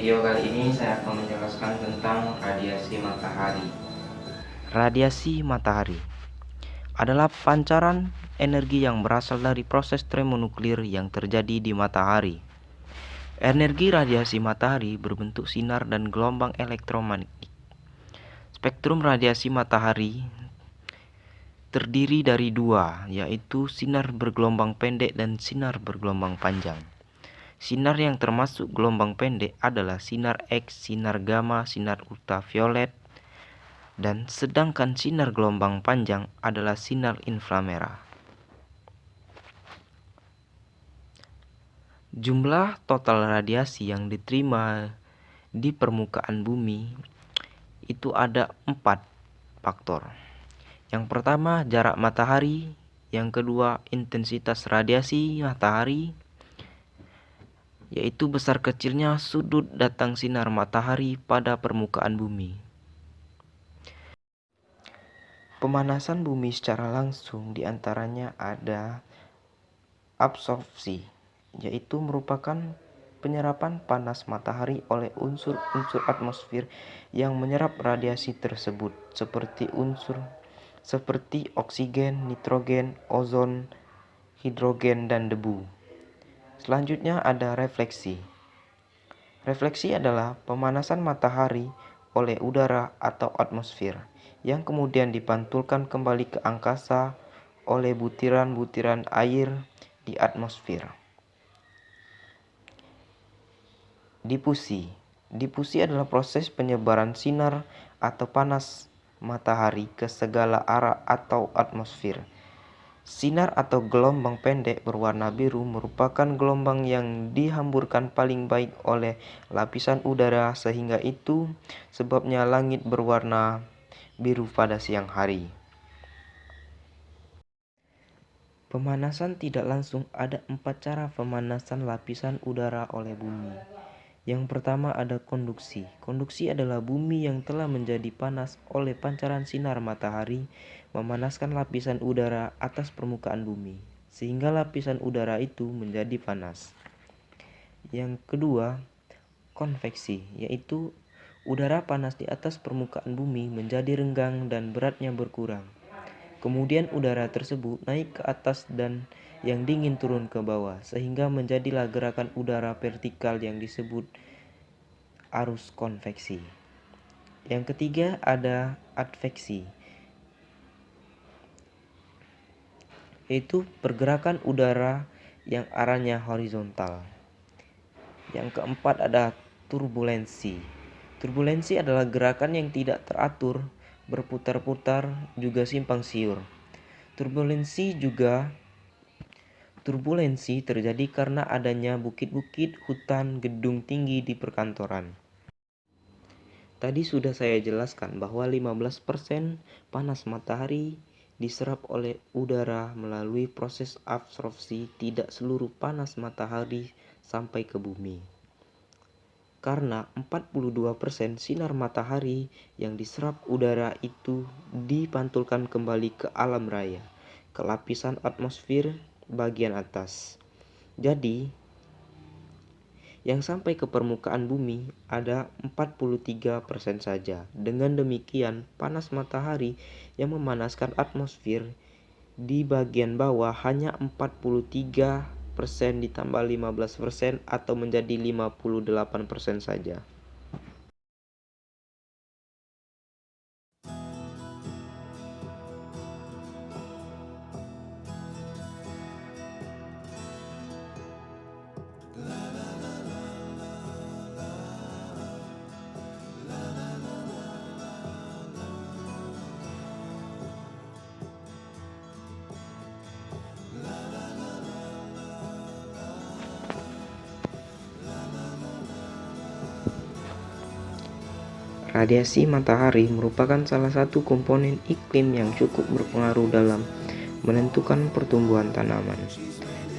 video kali ini saya akan menjelaskan tentang radiasi matahari. Radiasi matahari adalah pancaran energi yang berasal dari proses termonuklir yang terjadi di matahari. Energi radiasi matahari berbentuk sinar dan gelombang elektromagnetik. Spektrum radiasi matahari terdiri dari dua, yaitu sinar bergelombang pendek dan sinar bergelombang panjang. Sinar yang termasuk gelombang pendek adalah sinar X, sinar gamma, sinar ultraviolet, dan sedangkan sinar gelombang panjang adalah sinar inframerah. Jumlah total radiasi yang diterima di permukaan bumi itu ada 4 faktor. Yang pertama, jarak matahari. Yang kedua, intensitas radiasi matahari, yaitu besar kecilnya sudut datang sinar matahari pada permukaan bumi. Pemanasan bumi secara langsung diantaranya ada absorpsi, yaitu merupakan penyerapan panas matahari oleh unsur-unsur atmosfer yang menyerap radiasi tersebut, seperti oksigen, nitrogen, ozon, hidrogen, dan debu. Selanjutnya ada refleksi. Refleksi adalah pemanasan matahari oleh udara atau atmosfer yang kemudian dipantulkan kembali ke angkasa oleh butiran-butiran air di atmosfer. Difusi. Difusi adalah proses penyebaran sinar atau panas matahari ke segala arah atau atmosfer. Sinar atau gelombang pendek berwarna biru merupakan gelombang yang dihamburkan paling baik oleh lapisan udara, sehingga itu sebabnya langit berwarna biru pada siang hari. Pemanasan tidak langsung. Ada 4 cara pemanasan lapisan udara oleh bumi. Yang pertama ada konduksi. Konduksi adalah bumi yang telah menjadi panas oleh pancaran sinar matahari memanaskan lapisan udara atas permukaan bumi, sehingga lapisan udara itu menjadi panas. Yang kedua, konveksi, yaitu udara panas di atas permukaan bumi menjadi renggang dan beratnya berkurang. Kemudian udara tersebut naik ke atas dan yang dingin turun ke bawah, sehingga menjadilah gerakan udara vertikal yang disebut arus konveksi. Yang ketiga ada adveksi, yaitu pergerakan udara yang arahnya horizontal. Yang keempat ada turbulensi. Turbulensi adalah gerakan yang tidak teratur, berputar-putar, juga simpang siur. Turbulensi terjadi karena adanya bukit-bukit, hutan, gedung tinggi di perkantoran. Tadi sudah saya jelaskan bahwa 15% panas matahari diserap oleh udara melalui proses absorpsi. Tidak seluruh panas matahari sampai ke bumi, karena 42% sinar matahari yang diserap udara itu dipantulkan kembali ke alam raya, ke lapisan atmosfer bagian atas. Jadi, yang sampai ke permukaan bumi ada 43% saja. Dengan demikian, panas matahari yang memanaskan atmosfer di bagian bawah hanya 43% ditambah 15% atau menjadi 58% saja. Radiasi matahari merupakan salah satu komponen iklim yang cukup berpengaruh dalam menentukan pertumbuhan tanaman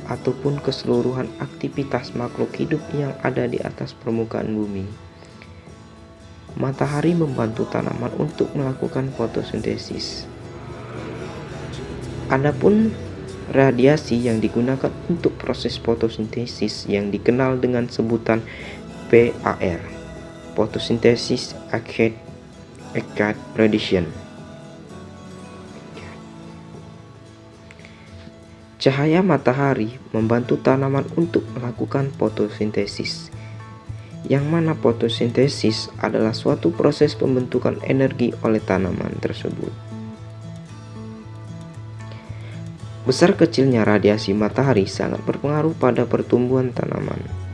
ataupun keseluruhan aktivitas makhluk hidup yang ada di atas permukaan bumi. Matahari membantu tanaman untuk melakukan fotosintesis. Adapun radiasi yang digunakan untuk proses fotosintesis yang dikenal dengan sebutan PAR. photosynthesis Eckhart radiation. Cahaya matahari membantu tanaman untuk melakukan fotosintesis, yang mana fotosintesis adalah suatu proses pembentukan energi oleh tanaman tersebut. Besar kecilnya radiasi matahari sangat berpengaruh pada pertumbuhan tanaman.